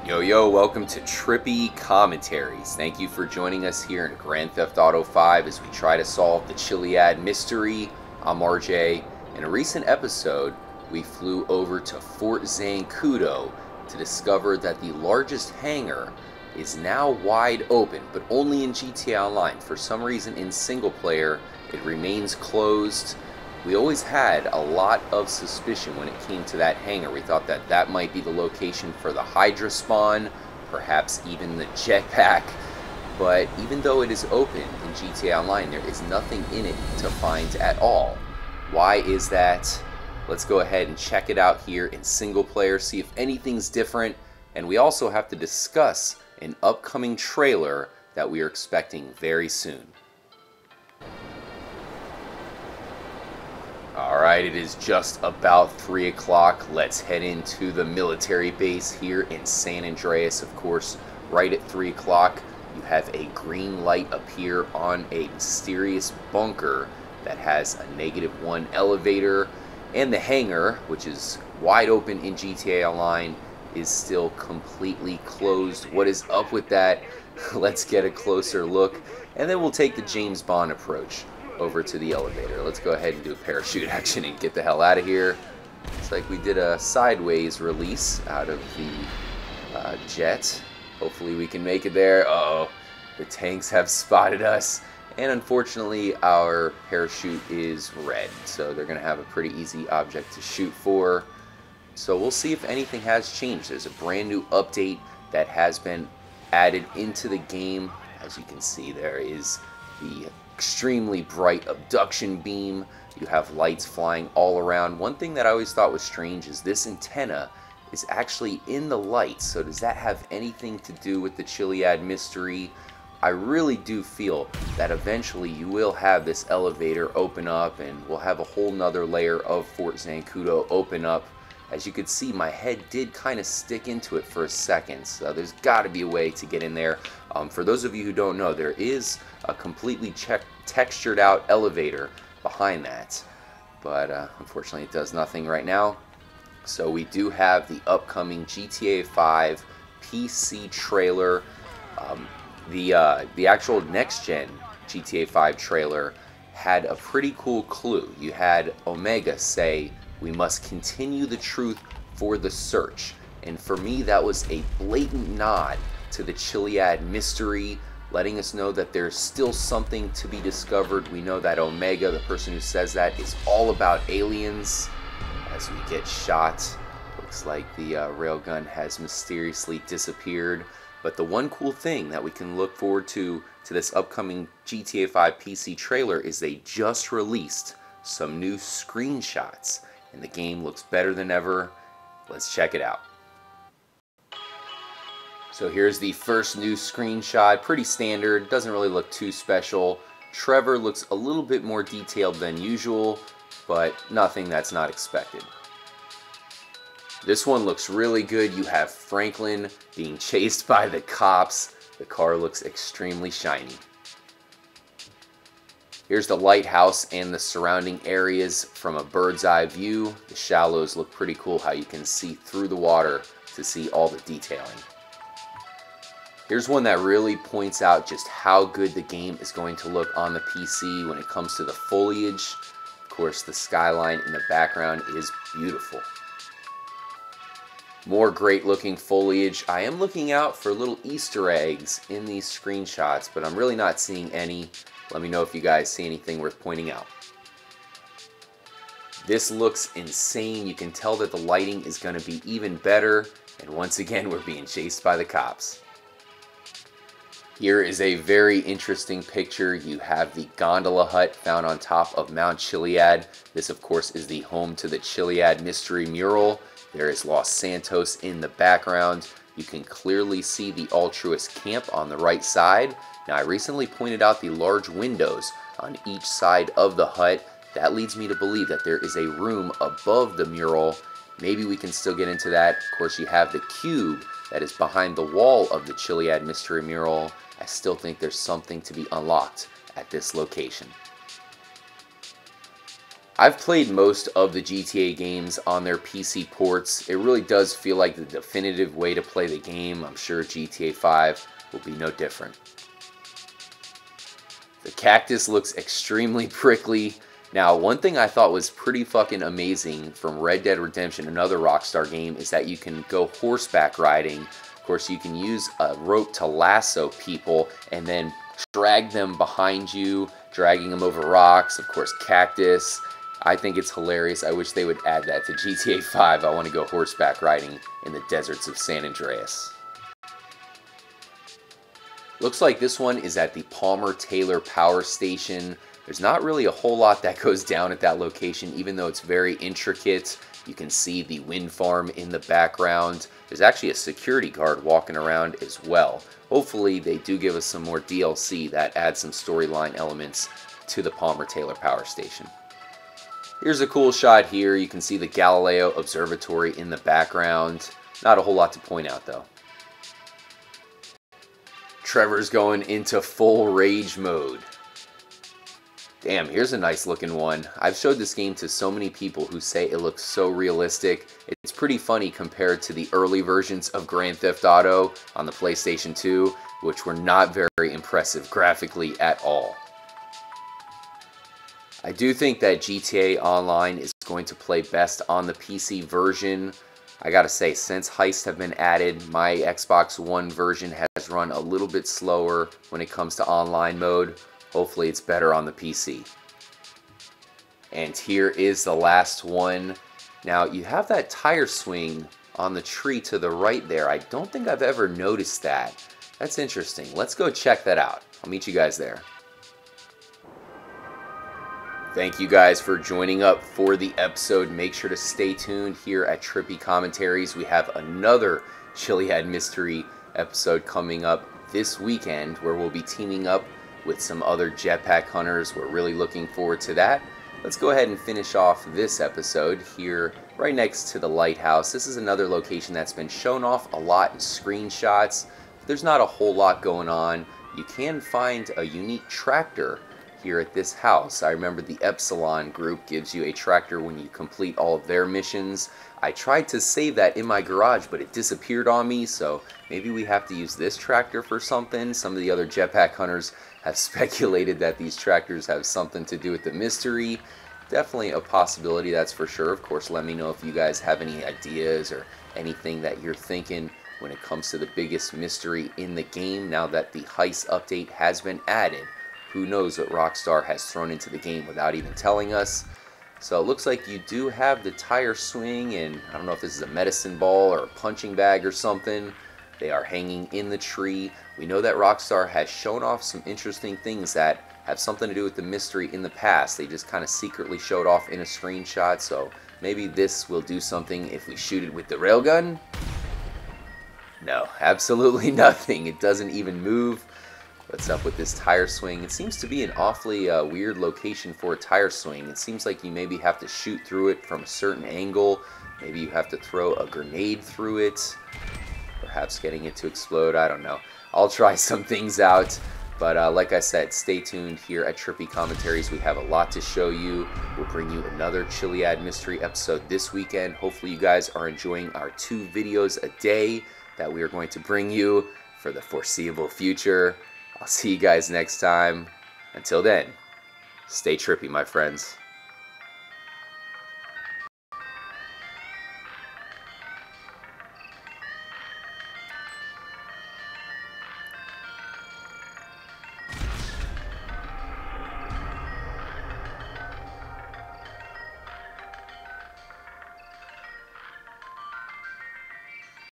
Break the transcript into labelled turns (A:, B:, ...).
A: Yo, yo, welcome to Trippy Commentaries. Thank you for joining us here in Grand Theft Auto 5 as we try to solve the Chiliad mystery. I'm RJ. In a recent episode, we flew over to Fort Zancudo to discover that the largest hangar is now wide open, but only in GTA Online. For some reason in single player, it remains closed. We always had a lot of suspicion when it came to that hangar. We thought that that might be the location for the Hydra spawn, perhaps even the Jetpack. But even though it is open in GTA Online, there is nothing in it to find at all. Why is that? Let's go ahead and check it out here in single player, see if anything's different. And we also have to discuss an upcoming trailer that we are expecting very soon. Alright, it is just about 3 o'clock. Let's head into the military base here in San Andreas. Of course, right at 3 o'clock, you have a green light appear on a mysterious bunker that has a -1 elevator. And the hangar, which is wide open in GTA Online, is still completely closed. What is up with that? Let's get a closer look, and then we'll take the James Bond approach over to the elevator. Let's go ahead and do a parachute action and get the hell out of here. Looks like we did a sideways release out of the jet. Hopefully we can make it there. Uh-oh, the tanks have spotted us, and unfortunately our parachute is red, so they're gonna have a pretty easy object to shoot for. So we'll see if anything has changed. There's a brand new update that has been added into the game. As you can see, there is the extremely bright abduction beam. You have lights flying all around. One thing that I always thought was strange is this antenna is actually in the lights. So does that have anything to do with the Chiliad mystery? I really do feel that eventually you will have this elevator open up and we'll have a whole nother layer of Fort Zancudo open up. As you could see, my head did kind of stick into it for a second, so there's got to be a way to get in there. For those of you who don't know, there is a completely textured out elevator behind that, but unfortunately it does nothing right now. So we do have the upcoming GTA 5 PC trailer. The actual next-gen GTA 5 trailer had a pretty cool clue. You had Omega say, "We must continue the truth for the search." And for me, that was a blatant nod to the Chiliad mystery, letting us know that there's still something to be discovered. We know that Omega, the person who says that, is all about aliens. As we get shot, looks like the railgun has mysteriously disappeared. But the one cool thing that we can look forward to this upcoming GTA 5 PC trailer is they just released some new screenshots. And the game looks better than ever. Let's check it out. So here's the first new screenshot. Pretty standard, doesn't really look too special. Trevor looks a little bit more detailed than usual, but nothing that's not expected. This one looks really good. You have Franklin being chased by the cops. The car looks extremely shiny. Here's the lighthouse and the surrounding areas from a bird's eye view. The shallows look pretty cool, how you can see through the water to see all the detailing. Here's one that really points out just how good the game is going to look on the PC when it comes to the foliage. Of course, the skyline in the background is beautiful. More great looking foliage. I am looking out for little Easter eggs in these screenshots, but I'm really not seeing any. Let me know if you guys see anything worth pointing out. This looks insane. You can tell that the lighting is going to be even better. And once again, we're being chased by the cops. Here is a very interesting picture. You have the gondola hut found on top of Mount Chiliad. This, of course, is the home to the Chiliad mystery mural. There is Los Santos in the background. You can clearly see the Altruist camp on the right side. Now, I recently pointed out the large windows on each side of the hut. That leads me to believe that there is a room above the mural. Maybe we can still get into that. Of course, you have the cube that is behind the wall of the Chiliad mystery mural. I still think there's something to be unlocked at this location. I've played most of the GTA games on their PC ports. It really does feel like the definitive way to play the game. I'm sure GTA 5 will be no different. The cactus looks extremely prickly. Now, one thing I thought was pretty fucking amazing from Red Dead Redemption, another Rockstar game, is that you can go horseback riding. Of course, you can use a rope to lasso people and then drag them behind you, dragging them over rocks. Of course, cactus. I think it's hilarious. I wish they would add that to GTA 5. I want to go horseback riding in the deserts of San Andreas. Looks like this one is at the Palmer-Taylor Power Station. There's not really a whole lot that goes down at that location, even though it's very intricate. You can see the wind farm in the background. There's actually a security guard walking around as well. Hopefully they do give us some more DLC that adds some storyline elements to the Palmer-Taylor Power Station. Here's a cool shot here. You can see the Galileo Observatory in the background. Not a whole lot to point out though. Trevor's going into full rage mode. Damn, here's a nice looking one. I've showed this game to so many people who say it looks so realistic. It's pretty funny compared to the early versions of Grand Theft Auto on the PlayStation 2, which were not very impressive graphically at all. I do think that GTA Online is going to play best on the PC version. I gotta say, since heists have been added, my Xbox One version has run a little bit slower when it comes to online mode. Hopefully it's better on the PC. And here is the last one. Now, you have that tire swing on the tree to the right there. I don't think I've ever noticed that. That's interesting. Let's go check that out. I'll meet you guys there. Thank you guys for joining up for the episode. Make sure to stay tuned here at Trippy Commentaries. We have another Chiliad mystery episode coming up this weekend where we'll be teaming up with some other Jetpack hunters. We're really looking forward to that. Let's go ahead and finish off this episode here right next to the lighthouse. This is another location that's been shown off a lot in screenshots. There's not a whole lot going on. You can find a unique tractor here at this house. I remember the Epsilon group gives you a tractor when you complete all of their missions. I tried to save that in my garage, but it disappeared on me, so maybe we have to use this tractor for something. Some of the other Jetpack hunters have speculated that these tractors have something to do with the mystery. Definitely a possibility, that's for sure. Of course, let me know if you guys have any ideas or anything that you're thinking when it comes to the biggest mystery in the game now that the heist update has been added. Who knows what Rockstar has thrown into the game without even telling us. So it looks like you do have the tire swing, and I don't know if this is a medicine ball or a punching bag or something. They are hanging in the tree. We know that Rockstar has shown off some interesting things that have something to do with the mystery in the past. They just kind of secretly showed off in a screenshot, so maybe this will do something if we shoot it with the railgun. No, absolutely nothing. It doesn't even move. What's up with this tire swing? It seems to be an awfully weird location for a tire swing. It seems like you maybe have to shoot through it from a certain angle. Maybe you have to throw a grenade through it. Perhaps getting it to explode. I don't know. I'll try some things out. But like I said, stay tuned here at Trippy Commentaries. We have a lot to show you. We'll bring you another Chiliad mystery episode this weekend. Hopefully you guys are enjoying our 2 videos a day that we are going to bring you for the foreseeable future. I'll see you guys next time. Until then, stay trippy, my friends.